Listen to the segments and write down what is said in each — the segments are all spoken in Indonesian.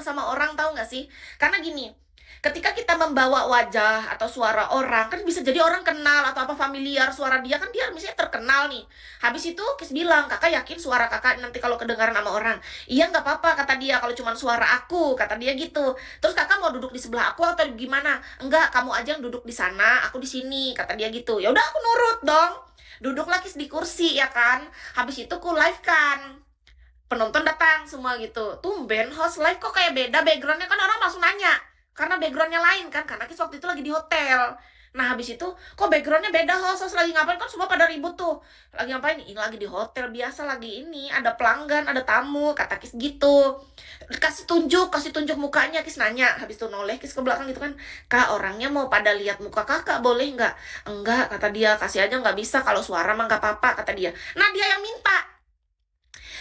sama orang, tahu nggak sih? Karena gini, ketika kita membawa wajah atau suara orang, kan bisa jadi orang kenal atau apa familiar suara dia, kan dia misalnya terkenal nih. Habis itu Kis bilang, kakak yakin suara kakak nanti kalau kedengaran sama orang? Iya nggak apa-apa kata dia, kalau cuma suara aku, kata dia gitu. Terus kakak mau duduk di sebelah aku atau gimana? Enggak, kamu aja yang duduk di sana, aku di sini, kata dia gitu. Ya udah aku nurut dong. Duduklah Kis di kursi ya kan. Habis itu ku live kan. Penonton datang semua gitu. Tumben host live kok kayak beda backgroundnya, kan orang langsung nanya. Karena backgroundnya lain kan, karena Kis waktu itu lagi di hotel. Nah habis itu, kok backgroundnya beda host lagi ngapain, kan semua pada ribut tuh. Lagi ngapain? Ini lagi di hotel biasa, lagi ini, ada pelanggan, ada tamu, kata Kis gitu. Kasih tunjuk mukanya, Kis nanya. Habis itu noleh Kis ke belakang gitu kan. Kak, orangnya mau pada lihat muka kakak, boleh nggak? Enggak, kata dia, kasih aja nggak bisa, kalau suara mah nggak apa-apa, kata dia. Nah dia yang minta.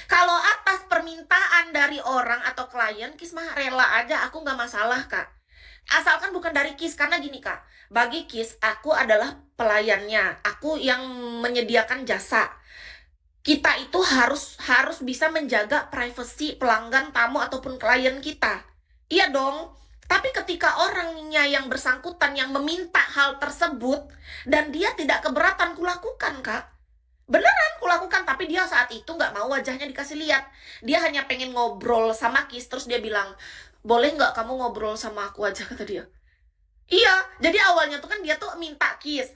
Kalau atas permintaan dari orang atau klien, Kis mah rela aja, aku nggak masalah, Kak. Asalkan bukan dari Kis, karena gini, Kak. Bagi Kis, aku adalah pelayannya. Aku yang menyediakan jasa. Kita itu harus bisa menjaga privasi pelanggan, tamu, ataupun klien kita. Iya dong. Tapi ketika orangnya yang bersangkutan yang meminta hal tersebut, dan dia tidak keberatan, kulakukan, Kak. Beneran kulakukan, tapi dia saat itu nggak mau wajahnya dikasih lihat. Dia hanya pengen ngobrol sama Kis, terus dia bilang, boleh nggak kamu ngobrol sama aku aja, kata dia. Iya, jadi awalnya tuh kan dia tuh minta Kis.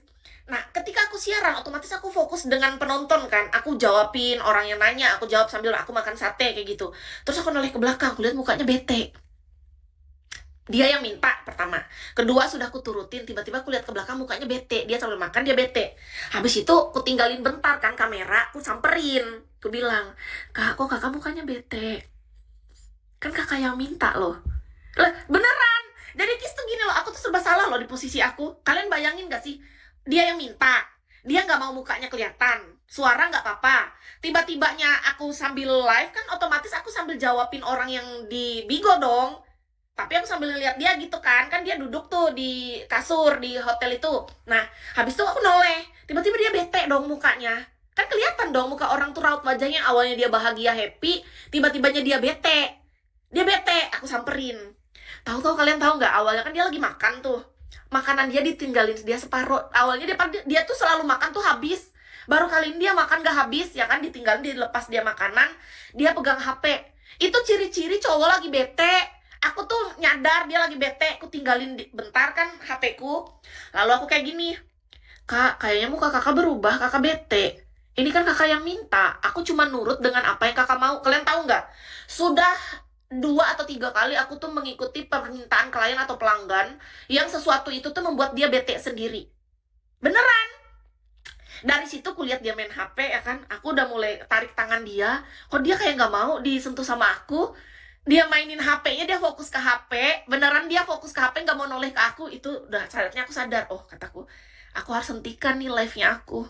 Nah, ketika aku siaran, otomatis aku fokus dengan penonton kan. Aku jawabin orang yang nanya, aku jawab sambil aku makan sate kayak gitu. Terus aku noleh ke belakang, aku lihat mukanya bete. Dia yang minta pertama, kedua sudah aku turutin, tiba-tiba aku lihat ke belakang mukanya bete, dia sambil makan dia bete. Habis itu aku tinggalin bentar kan kamera, aku samperin, aku bilang, kak kok kakak mukanya bete, kan kakak yang minta loh. Lah beneran, jadi Kis tuh gini loh, aku tuh serba salah loh di posisi aku. Kalian bayangin gak sih, dia yang minta, dia nggak mau mukanya kelihatan, suara nggak apa-apa. Tiba-tibanya aku sambil live kan, otomatis aku sambil jawabin orang yang di Bigo dong. Tapi aku sambil ngeliat dia gitu kan dia duduk tuh di kasur di hotel itu. Nah habis itu aku noleh, tiba-tiba dia bete dong mukanya. Kan kelihatan dong muka orang tuh raut wajahnya, awalnya dia bahagia happy, tiba-tibanya dia bete. Dia bete, aku samperin. Tahu-tahu kalian tahu nggak, awalnya kan dia lagi makan tuh, makanan dia ditinggalin dia separuh. Awalnya dia tuh selalu makan tuh habis, baru kali ini dia makan gak habis ya kan, ditinggalin, dilepas dia makanan, dia pegang HP. Itu ciri-ciri cowok lagi bete. Aku tuh nyadar dia lagi bete, aku tinggalin bentar kan HP-ku. Lalu aku kayak gini, kak kayaknya muka kakak berubah, kakak bete. Ini kan kakak yang minta, aku cuma nurut dengan apa yang kakak mau. Kalian tahu nggak, sudah 2 atau 3 kali aku tuh mengikuti permintaan klien atau pelanggan yang sesuatu itu tuh membuat dia bete sendiri. Beneran. Dari situ kulihat dia main HP ya kan, aku udah mulai tarik tangan dia, kok dia kayak nggak mau disentuh sama aku. Dia mainin HP-nya, dia fokus ke HP, beneran dia fokus ke HP, nggak mau noleh ke aku. Itu udah saatnya aku sadar, oh kataku, aku harus hentikan nih live-nya aku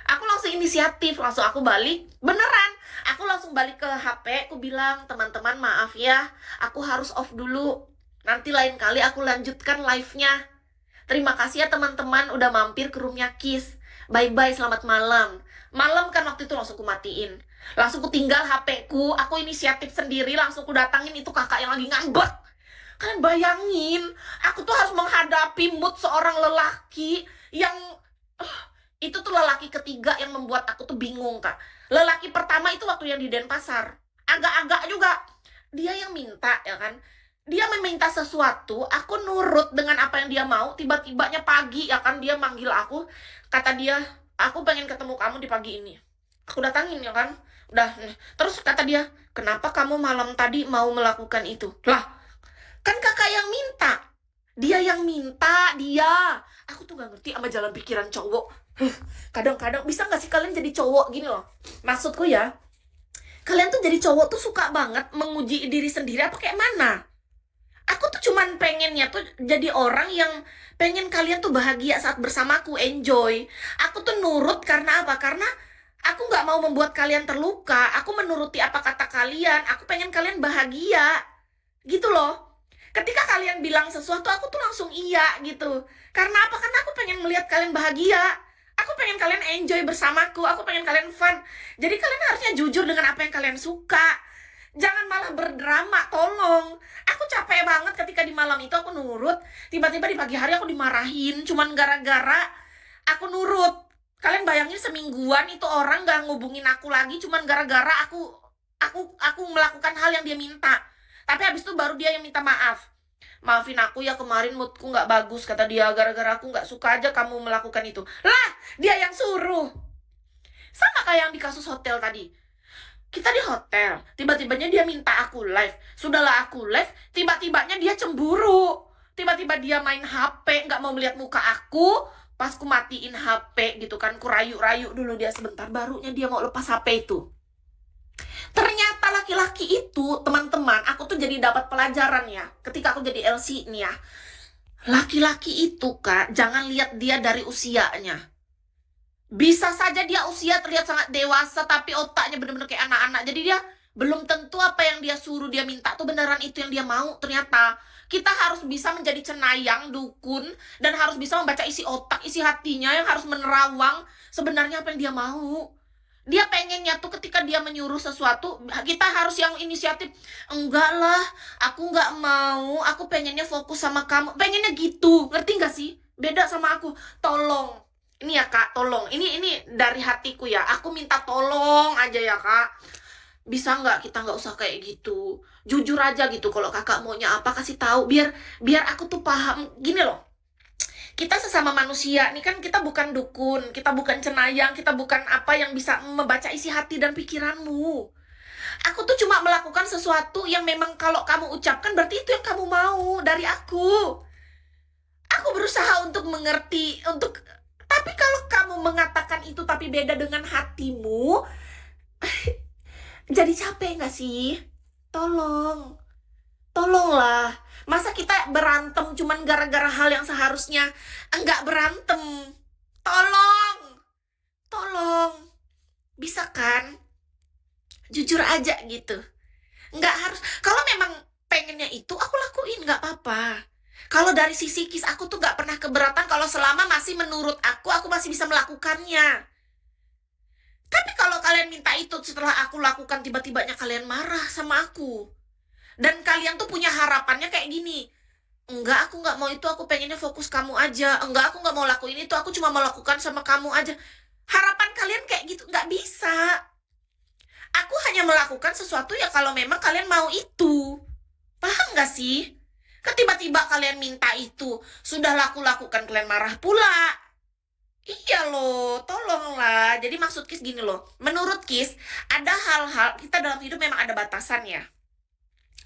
langsung inisiatif, langsung aku balik, beneran aku langsung balik ke HP, aku bilang, teman-teman maaf ya, aku harus off dulu, nanti lain kali aku lanjutkan live-nya. Terima kasih ya teman-teman udah mampir ke roomnya Kis, bye-bye, selamat malam. Malam kan waktu itu langsung ku matiin, langsung ku tinggal HP-ku, aku inisiatif sendiri, langsung ku datangin itu kakak yang lagi ngambek. Kalian bayangin, aku tuh harus menghadapi mood seorang lelaki yang itu tuh lelaki ketiga yang membuat aku tuh bingung, Kak. Lelaki pertama itu waktu yang di Denpasar, agak-agak juga dia yang minta ya kan, dia meminta sesuatu, aku nurut dengan apa yang dia mau. Tiba-tibanya pagi ya kan, dia manggil aku, kata dia, aku pengen ketemu kamu di pagi ini. Aku datangin ya kan, udah. Terus kata dia, kenapa kamu malam tadi mau melakukan itu? Lah, kan kakak yang minta, dia yang minta, dia. Aku tuh gak ngerti sama jalan pikiran cowok. Kadang-kadang bisa gak sih kalian jadi cowok gini loh, maksudku ya, kalian tuh jadi cowok tuh suka banget menguji diri sendiri apa kayak mana. Aku tuh cuman pengennya tuh jadi orang yang pengen kalian tuh bahagia saat bersamaku, enjoy. Aku tuh nurut karena apa? Karena aku nggak mau membuat kalian terluka. Aku menuruti apa kata kalian. Aku pengen kalian bahagia, gitu loh. Ketika kalian bilang sesuatu, aku tuh langsung iya gitu. Karena apa? Karena aku pengen melihat kalian bahagia. Aku pengen kalian enjoy bersamaku. Aku pengen kalian fun. Jadi kalian harusnya jujur dengan apa yang kalian suka. Jangan malah berdrama, tolong. Aku capek banget ketika di malam itu aku nurut, tiba-tiba di pagi hari aku dimarahin, cuman gara-gara aku nurut. Kalian bayangin semingguan itu orang gak ngubungin aku lagi, cuman gara-gara aku melakukan hal yang dia minta. Tapi habis itu baru dia yang minta maaf. Maafin aku ya, kemarin moodku gak bagus, kata dia, gara-gara aku gak suka aja kamu melakukan itu. Lah, dia yang suruh. Sama kayak yang di kasus hotel tadi. Kita di hotel, tiba-tibanya dia minta aku live. Sudahlah aku live, tiba-tibanya dia cemburu. Tiba-tiba dia main HP, nggak mau melihat muka aku. Pas ku matiin HP gitu kan, ku rayu-rayu dulu dia sebentar, barunya dia mau lepas HP itu. Ternyata laki-laki itu, teman-teman, aku tuh jadi dapat pelajaran ya. Ketika aku jadi LC nih ya. Laki-laki itu, Kak, jangan lihat dia dari usianya. Bisa saja dia usia terlihat sangat dewasa, tapi otaknya bener-bener kayak anak-anak. Jadi dia belum tentu apa yang dia suruh, dia minta tuh beneran itu yang dia mau. Ternyata kita harus bisa menjadi cenayang, dukun, dan harus bisa membaca isi otak, isi hatinya, yang harus menerawang sebenarnya apa yang dia mau. Dia pengennya tuh ketika dia menyuruh sesuatu, kita harus yang inisiatif. Enggak lah, aku nggak mau, aku pengennya fokus sama kamu. Pengennya gitu, ngerti nggak sih? Beda sama aku. Tolong, ini ya Kak, tolong. Ini dari hatiku ya. Aku minta tolong aja ya Kak. Bisa nggak kita nggak usah kayak gitu. Jujur aja gitu. Kalau kakak maunya apa, kasih tahu. Biar aku tuh paham. Gini loh. Kita sesama manusia, nih kan kita bukan dukun, kita bukan cenayang, kita bukan apa yang bisa membaca isi hati dan pikiranmu. Aku tuh cuma melakukan sesuatu yang memang kalau kamu ucapkan berarti itu yang kamu mau dari aku. Aku berusaha untuk mengerti, tapi kalau kamu mengatakan itu tapi beda dengan hatimu, jadi capek nggak sih? Tolonglah. Masa kita berantem cuman gara-gara hal yang seharusnya enggak berantem? Tolong. Bisa kan? Jujur aja gitu. Enggak harus. Kalau memang pengennya itu, aku lakuin, nggak apa-apa. Kalau dari sisi Kis, aku tuh nggak pernah keberatan kalau selama masih menurut aku masih bisa melakukannya. Tapi kalau kalian minta itu setelah aku lakukan, tiba-tibanya kalian marah sama aku. Dan kalian tuh punya harapannya kayak gini. Enggak, aku nggak mau itu, aku pengennya fokus kamu aja. Enggak, aku nggak mau lakuin itu, aku cuma mau lakukan sama kamu aja. Harapan kalian kayak gitu, nggak bisa. Aku hanya melakukan sesuatu ya kalau memang kalian mau itu. Paham nggak sih? Tiba-tiba kalian minta itu, sudah aku lakukan, kalian marah pula. Iya loh, tolonglah. Jadi maksud Kis gini loh. Menurut Kis, ada hal-hal, kita dalam hidup memang ada batasan ya.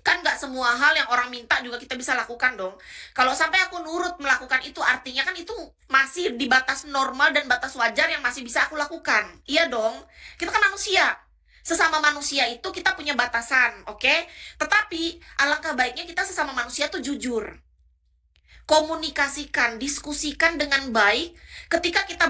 Kan nggak semua hal yang orang minta juga kita bisa lakukan dong. Kalau sampai aku nurut melakukan itu, artinya kan itu masih di batas normal dan batas wajar yang masih bisa aku lakukan. Iya dong, kita kan manusia. Sesama manusia itu kita punya batasan, oke? Tetapi alangkah baiknya kita sesama manusia tuh jujur. Komunikasikan, diskusikan dengan baik ketika kita